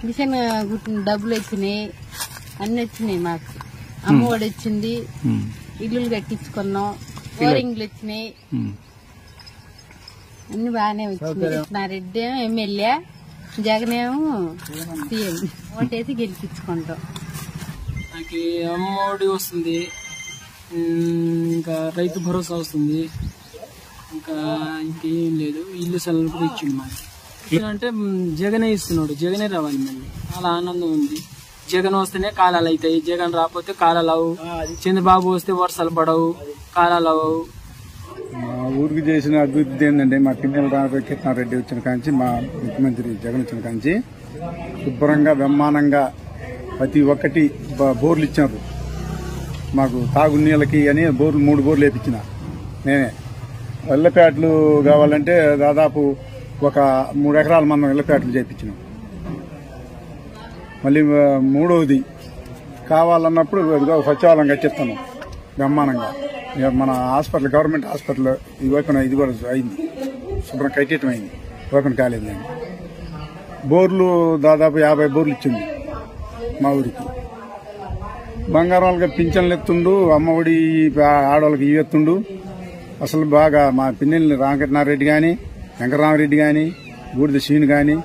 Machine కుట్టిన డబ్బులు వచ్చినాయి, అన్ని వచ్చినాయి. మాకు అమ్మఒడి వచ్చింది, ఇల్లులు కట్టించుకున్నాం, బోరింగ్లు వచ్చినాయి, అన్ని బాగానే వచ్చినాయి. నా రెడ్డి ఎమ్మెల్యే, జగనేమో సీఎం. ఓటేసి గెలిపించుకుంటాం. నాకు అమ్మఒడి వస్తుంది, ఇంకా రైతు భరోసా వస్తుంది, ఇంకా ఇంకేం లేదు. ఇల్లు సెలవులు కూడా ఇచ్చిండు మాకు. అంటే జగనే ఇస్తున్నాడు, జగనే రావాలి. మళ్ళీ చాలా ఆనందం ఉంది. జగన్ వస్తేనే కాలాలు అవుతాయి, జగన్ రాకపోతే కాలాలు అవు. చంద్రబాబు వస్తే వర్షాలు పడవు, కాలాలు అవ్వవు. మా ఊరికి చేసిన అభివృద్ధి ఏంటంటే, మా పిన్నెల రామకృష్ణారెడ్డి వచ్చిన కాంచి, మా ముఖ్యమంత్రి జగన్ వచ్చిన కాంచి శుభ్రంగా బ్రహ్మాండంగా ప్రతి ఒక్కటి బోర్లు ఇచ్చారు మాకు. తాగునీళ్ళకి అని బోర్లు 3 బోర్లు వేపించిన నేనే. ఇళ్లపేటలు కావాలంటే దాదాపు ఒక 3 ఎకరాల మందం ఇళ్లపేటలు చేయించినాం. మళ్ళీ 3వది కావాలన్నప్పుడు సచివాలయం కట్టిస్తాను బ్రహ్మాండంగా. మన హాస్పిటల్, గవర్నమెంట్ హాస్పిటల్ ఈ వైపున ఇది కూడా అయింది, శుభ్రం కట్టేయటం అయింది, ఓపెన్ కాలేదు. నేను బోర్లు దాదాపు 50 బోర్లు ఇచ్చింది మా ఊరికి. బంగారం వాళ్ళకి పింఛన్లు ఎత్తుండు, అమ్మఒడి ఆడవాళ్ళకి ఇవి ఎత్తుండు. అసలు బాగా మా పిన్నెల్ని రామకృష్ణారెడ్డి కానీ, వెంకటరామరెడ్డి కానీ, బూడిద శ్రీను కానీ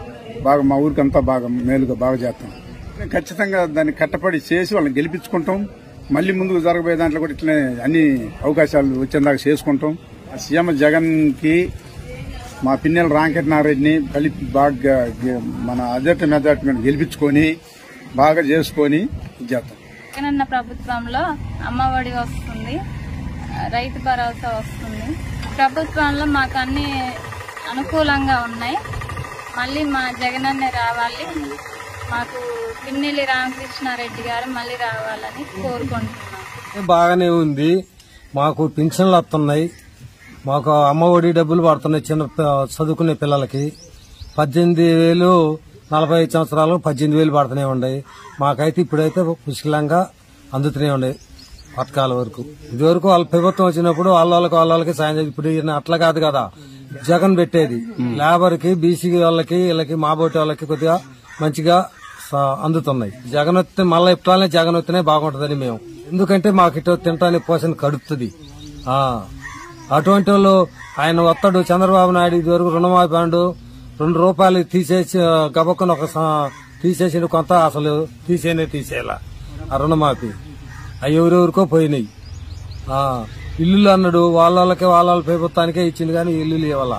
బాగా మా ఊరికి అంతా బాగా మేలుగా బాగా చేస్తాం. ఖచ్చితంగా దాన్ని కట్టపడి చేసి వాళ్ళని గెలిపించుకుంటాం. మళ్ళీ ముందుకు జరగబోయే దాంట్లో కూడా ఇట్లనే అన్ని అవకాశాలు వచ్చేదాకా చేసుకుంటాం. సీఎం జగన్ కి మా పిన్నెల రామకృష్ణారెడ్డిని కలిపి బాగా మన మెజార్టీ గెలిపించుకొని బాగా చేసుకొని చేస్తాం. జగనన్న ప్రభుత్వంలో అమ్మఒడి వస్తుంది, రైతు భరోసా వస్తుంది. ప్రభుత్వంలో మాకు అన్ని అనుకూలంగా ఉన్నాయి. మళ్ళీ మా జగనన్నే రావాలి, మాకు పిన్నెల్లి రామకృష్ణారెడ్డి గారు మళ్ళీ రావాలని కోరుకుంటున్నాం. బాగానే ఉంది. మాకు పింఛన్లు వస్తున్నాయి, మాకు అమ్మఒడి డబ్బులు పడుతున్నాయి. చిన్న చదువుకునే పిల్లలకి 18,000, 45 సంవత్సరాలు 18,000 పడుతూనే ఉన్నాయి. మాకైతే ఇప్పుడైతే పుష్కలంగా అందుతూనే ఉన్నాయి పథకాల వరకు. ఇదివరకు వాళ్ళ ప్రభుత్వం వచ్చినప్పుడు వాళ్ళకి సాయం చేసి, ఇప్పుడు అట్లా కాదు కదా. జగన్ పెట్టేది లేబర్ కి, బీసీ వాళ్ళకి, వీళ్ళకి, మాబోటి వాళ్ళకి కొద్దిగా మంచిగా అందుతున్నాయి. జగన్ వస్తే మళ్ళీ ఇప్పుడే జగన్ వస్తేనే బాగుంటుందని మేము. ఎందుకంటే మాకు ఇటు తినటానికి పోషణ కడుపుతుంది. అటువంటి వాళ్ళు ఆయన వస్తాడు. చంద్రబాబు నాయుడు ఇదివరకు రుణమాఫీ అండు 2 రూపాయలు తీసేసి గబక్కున తీసేసి కొంత అసలు తీసేయాల ఆ రుణమాఫీ. అవి ఎవరెవరికో పోయినాయి. ఇల్లులు అన్నాడు, వాళ్ళ ప్రభుత్వానికే ఇచ్చింది కానీ ఇల్లులు ఇవ్వాల.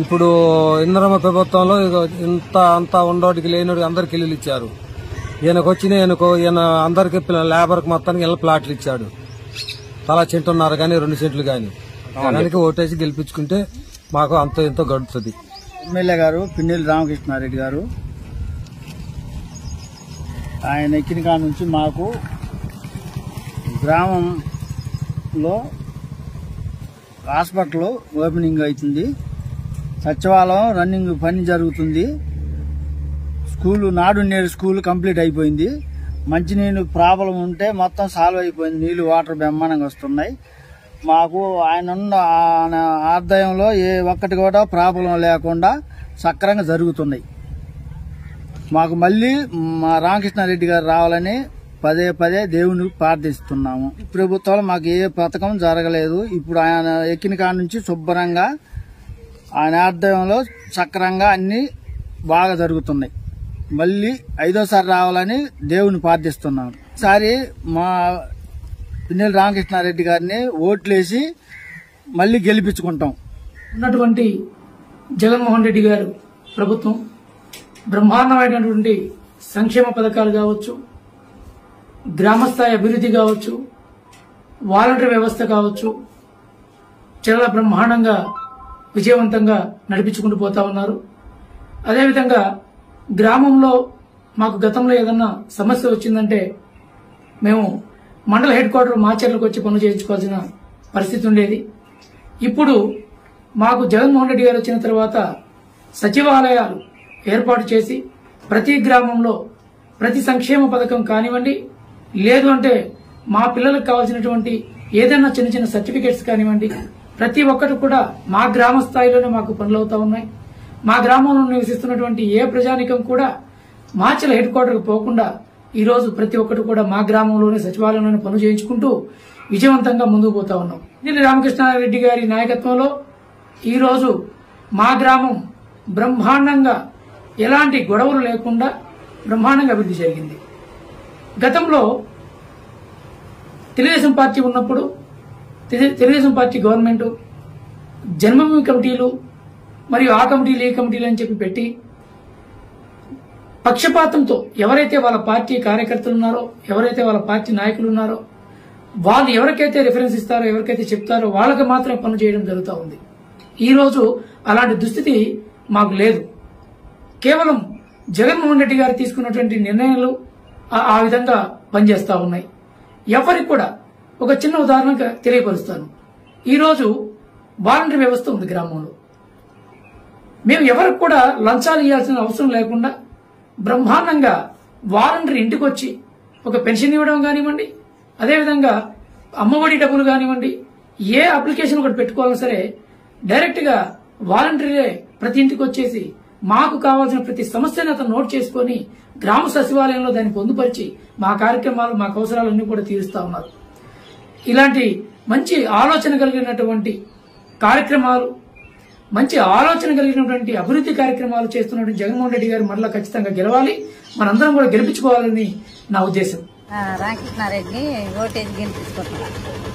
ఇప్పుడు ఇంద్రమ్మ ప్రభుత్వంలో అంతా ఉండోటికి లేనోడికి అందరికి ఇల్లులు ఇచ్చారు. ఈయన అందరికి లేబర్ కి మొత్తానికి ఇళ్ళ ప్లాట్లు ఇచ్చాడు. తలా చెంటున్నారు కానీ 2 సెంట్లు కానీ. దానికి ఓటేసి గెలిపించుకుంటే మాకు అంత ఎంతో గడుపుతుంది. ఎమ్మెల్యే గారు పిన్నెల్లి రామకృష్ణారెడ్డి గారు ఆయన ఎక్కిన కాడ నుంచి మాకు గ్రామంలో హాస్పిటల్ ఓపెనింగ్ అవుతుంది, సచివాలయం రన్నింగ్ పని జరుగుతుంది, స్కూలు నాడు నేడు స్కూల్ కంప్లీట్ అయిపోయింది. మంచినీళ్ళు ప్రాబ్లం ఉంటే మొత్తం సాల్వ్ అయిపోయింది, నీళ్లు వాటర్ బ్రహ్మాండంగా వస్తున్నాయి. మాకు ఆయన ఆదాయంలో ఏ ఒక్కటి కూడా ప్రాబ్లం లేకుండా సక్రంగా జరుగుతున్నాయి. మాకు మళ్ళీ మా రామకృష్ణారెడ్డి గారు రావాలని పదే దేవుని ప్రార్థిస్తున్నాము. ప్రభుత్వంలో మాకు ఏ పథకం జరగలేదు. ఇప్పుడు ఆయన ఎక్కిన కాడ నుంచి శుభ్రంగా ఆయన ఆధ్వర్యంలో సక్రంగా అన్ని బాగా జరుగుతున్నాయి. మళ్ళీ 5వసారి రావాలని దేవుని ప్రార్థిస్తున్నాము. ఈసారి మా పిన్నెల్లి రామకృష్ణారెడ్డి గారిని ఓట్లేసి మళ్ళీ గెలిపించుకుంటాం. ఉన్నటువంటి జగన్మోహన్ రెడ్డి గారు ప్రభుత్వం బ్రహ్మాండమైనటువంటి సంక్షేమ పథకాలు కావచ్చు, గ్రామస్థాయి అభివృద్ధి కావచ్చు, వాలంటరీ వ్యవస్థ కావచ్చు, చాలా బ్రహ్మాండంగా విజయవంతంగా నడిపించుకుంటూ పోతా ఉన్నారు. అదేవిధంగా గ్రామంలో మాకు గతంలో ఏదన్నా సమస్య వచ్చిందంటే మేము మండల హెడ్ క్వార్టర్ మాచర్లకు వచ్చి పనులు చేయించుకోవాల్సిన పరిస్థితి ఉండేది. ఇప్పుడు మాకు జగన్మోహన్ రెడ్డి గారు వచ్చిన తర్వాత సచివాలయాలు ఏర్పాటు చేసి ప్రతి గ్రామంలో ప్రతి సంక్షేమ పథకం కానివ్వండి, లేదు అంటే మా పిల్లలకు కావాల్సినటువంటి ఏదైనా చిన్న చిన్న సర్టిఫికేట్స్ కానివ్వండి, ప్రతి ఒక్కటి కూడా మా గ్రామ స్థాయిలోనే మాకు పనులు అవుతా ఉన్నాయి. మా గ్రామంలో నివసిస్తున్నటువంటి ఏ ప్రజానికం కూడా మాచల హెడ్ క్వార్టర్కి పోకుండా ఈ రోజు ప్రతి ఒక్కరు కూడా మా గ్రామంలోనే సచివాలయంలోనే పనులు చేయించుకుంటూ విజయవంతంగా ముందుకు పోతా ఉన్నాం. ఇంజనీర్ రామకృష్ణారెడ్డి గారి నాయకత్వంలో ఈ రోజు మా గ్రామం బ్రహ్మాండంగా ఎలాంటి గొడవలు లేకుండా బ్రహ్మాండంగా అభివృద్ధి జరిగింది. గతంలో తెలుగుదేశం పార్టీ ఉన్నప్పుడు తెలుగుదేశం పార్టీ గవర్నమెంట్ జన్మభూమి కమిటీలు మరియు ఆ కమిటీలు ఈ కమిటీలు అని చెప్పి పెట్టి పక్షపాతంతో ఎవరైతే వాళ్ళ పార్టీ కార్యకర్తలు ఉన్నారో, ఎవరైతే వాళ్ళ పార్టీ నాయకులు ఉన్నారో, వాళ్ళు ఎవరికైతే రిఫరెన్స్ ఇస్తారో, ఎవరికైతే చెప్తారో వాళ్ళకి మాత్రమే పనులు చేయడం జరుగుతూ ఉంది. ఈ రోజు అలాంటి దుస్థితి మాకు లేదు. కేవలం జగన్మోహన్ రెడ్డి గారు తీసుకున్నటువంటి నిర్ణయాలు ఆ విధంగా పనిచేస్తా ఉన్నాయి. ఎవరికి కూడా ఒక చిన్న ఉదాహరణ తెలియపరుస్తాను. ఈ రోజు వాలంటీర్ వ్యవస్థ ఉంది గ్రామంలో. మేము ఎవరికి కూడా లంచాలు ఇవ్వాల్సిన అవసరం లేకుండా బ్రహ్మాండంగా వాలంటీర్ ఇంటికి వచ్చి ఒక పెన్షన్ ఇవ్వడం కానివ్వండి, అదేవిధంగా అమ్మఒడి డబ్బులు కానివ్వండి, ఏ అప్లికేషన్ ఒకటి పెట్టుకోవాలన్నా సరే డైరెక్ట్ గా వాలంటీరే ప్రతి ఇంటికి వచ్చేసి మాకు కావాల్సిన ప్రతి సమస్యను అతను నోట్ చేసుకుని గ్రామ సచివాలయంలో దాన్ని పొందుపరిచి మా కార్యక్రమాలు, మాకు అవసరాలన్నీ కూడా తీరుస్తా ఉన్నారు. ఇలాంటి మంచి ఆలోచన కలిగినటువంటి కార్యక్రమాలు, మంచి ఆలోచన కలిగినటువంటి అభివృద్ధి కార్యక్రమాలు చేస్తున్నటువంటి జగన్మోహన్ రెడ్డి గారు మరలా ఖచ్చితంగా గెలవాలి, మనందరం కూడా గెలిపించుకోవాలని నా ఉద్దేశం. రామకృష్ణారెడ్డి ఓటేసి గెలిపించుకుంటున్నాను.